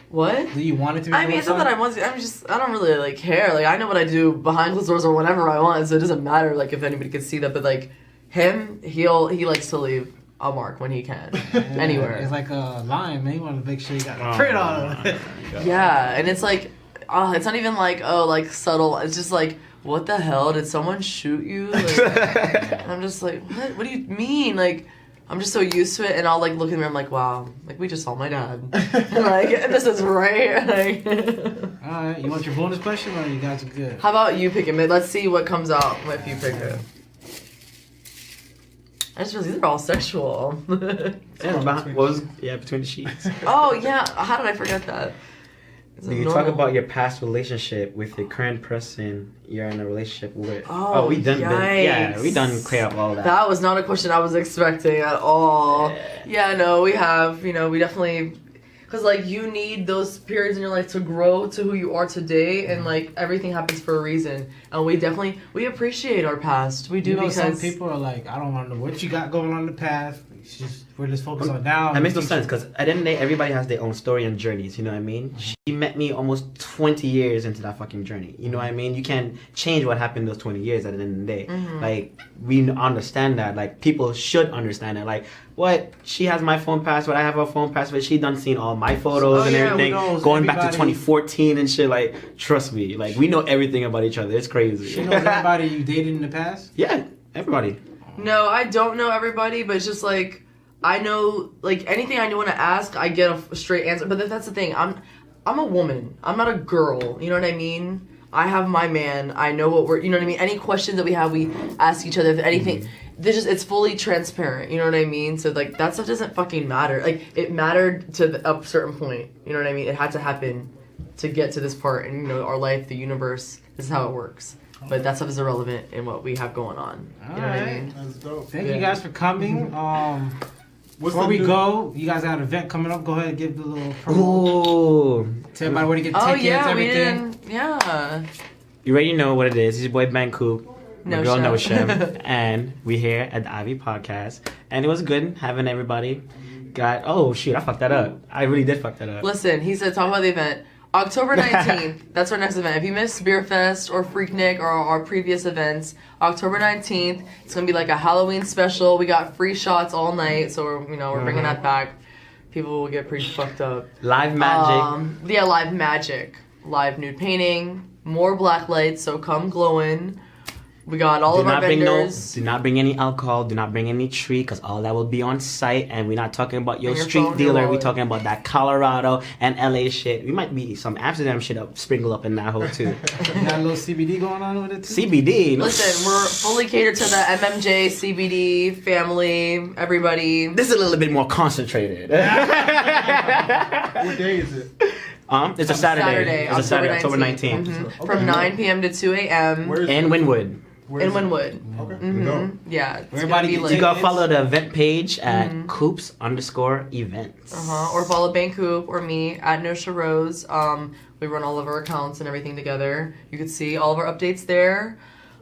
What? Do you want it to be I mean, noticed it's not on that I him? want to. I don't really like care. Like I know what I do behind closed doors or whenever I want, so it doesn't matter. Like if anybody can see that, but like him, he likes to leave a mark when he can, anywhere. It's like a lion, man. You want to make sure you got Oh, a print on it. Yeah, and it's like, it's not even like like subtle. It's just like, what the hell? Did someone shoot you? Like, I'm just like, what? What do you mean? Like, I'm just so used to it, and I'll like look at me. I'm like, wow, like we just saw my dad. Like this is right. Like, All right, you want your bonus question, or you guys are good? how about you pick it? Let's see what comes out if you pick it. I just realized these are all sexual. Between the sheets. Oh yeah, how did I forget that? It's You normal. talk about your past relationship with the current person you're in a relationship with. Oh, we done yikes. we done clear up all that. That was not a question I was expecting at all. Yeah, no, we have, we definitely, because, like, you need those periods in your life to grow to who you are today, and, like, everything happens for a reason. And we appreciate our past. We do, because some people are like, I don't want to know what you got going on in the past. We're just focused on now. That makes no sense, because at the end of the day, everybody has their own story and journeys, you know what I mean? She met me almost 20 years into that fucking journey, you know what I mean? You can't change what happened those 20 years at the end of the day. Like, we understand that. Like, people should understand that. Like, what? She has my phone password, I have her phone password, she done seen all my photos and everything, going back to 2014 and shit. Like, trust me, like, we know everything about each other. It's crazy. She knows everybody you dated in the past? Yeah, everybody. No, I don't know everybody, but it's just like I know, like, anything I want to ask, I get a straight answer. But that's the thing. I'm a woman. I'm not a girl. You know what I mean? I have my man. I know what you know what I mean? Any questions that we have, we ask each other. If anything, it's fully transparent. You know what I mean? So, like, that stuff doesn't fucking matter. Like, it mattered to a certain point. You know what I mean? It had to happen to get to this part. And, our life, the universe, this is how it works. But that stuff is irrelevant in what we have going on. You know what I mean? That's dope. Thank you guys for coming. Before we go, you guys got an event coming up. Go ahead and give the little promo. Ooh. Tell everybody where to get Oh, tickets, yeah, everything. yeah. You already know what it is. It's your boy Ben Coupe. My No girl Shem. No Shem. And we here at the Ivy Podcast. And it was good having everybody. Oh shoot, I fucked that up. I really did fuck that up. Listen, he said talk about the event. October 19th, that's our next event. If you missed Beer Fest or Freaknik or our previous events, October 19th, it's going to be like a Halloween special. We got free shots all night, so we're bringing that back. People will get pretty fucked up. Live magic. Yeah, live magic. Live nude painting. More black lights, so come glowing. We got all of our vendors. Do not bring any alcohol. Do not bring any tree, because all that will be on site. And we're not talking about your And your street phone, dealer. your We're wallet. talking about that Colorado and LA shit. We might be some Amsterdam shit sprinkle up in that hole too. You got a little CBD going on with it too? CBD. No. Listen, we're fully catered to the MMJ, CBD, family, everybody. This is a little bit more concentrated. What day is it? It's a Saturday. It's a Saturday, October 19th. Mm-hmm. From 9 p.m. to 2 a.m. Where is In it? Wynwood. Where in is it? Wynwood. Okay. Mm-hmm. Dope. Yeah. It's Everybody gonna be get lit. You gotta follow the event page at Coupes_events. Or follow Ben Coupe or me at Nosha Rose. We run all of our accounts and everything together. You can see all of our updates there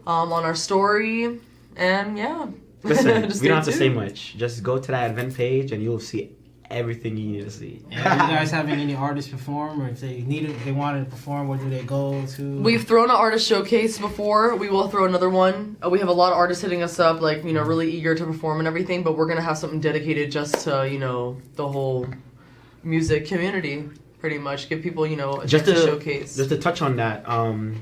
on our story. And yeah. Listen, Just we don't have stay to say tuned. much. Just go to that event page and you'll see everything you need to see. And if you guys having any artists perform, or if they wanted to perform, where do they go to? We've thrown an artist showcase before. We will throw another one. We have a lot of artists hitting us up, like, really eager to perform and everything, but we're going to have something dedicated just to, the whole music community, pretty much. Give people, a Just chance to to showcase. Just to touch on that,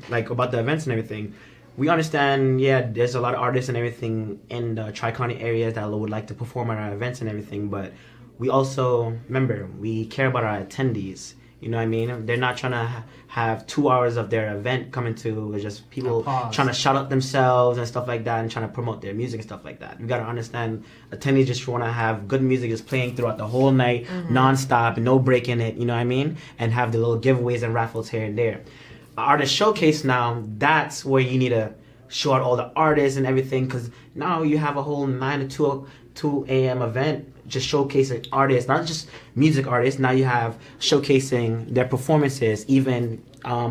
like about the events and everything. We understand, there's a lot of artists and everything in the Tri-County areas that would like to perform at our events and everything, but we also, remember, we care about our attendees. You know what I mean? They're not trying to have 2 hours of their event coming to just people trying to shout out themselves and stuff like that and trying to promote their music and stuff like that. You got to understand, attendees just want to have good music just playing throughout the whole night, nonstop, no break in it, you know what I mean? And have the little giveaways and raffles here and there. Artist showcase now, that's where you need to show out all the artists and everything, because now you have a whole 9 to 2 a.m. event just showcasing artists, not just music artists. Now you have showcasing their performances, even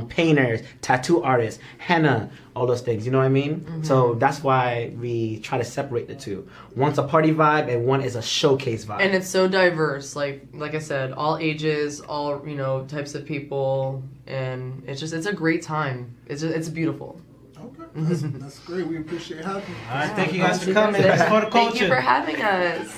painters, tattoo artists, henna, all those things. You know what I mean? Mm-hmm. So that's why we try to separate the two. One's a party vibe and one is a showcase vibe. And it's so diverse, like I said, all ages, all Mm-hmm. types of people, and it's a great time. It's beautiful. Okay. That's great. We appreciate having you. All right, thank you guys for coming. Let's go to culture. Thank you for having us.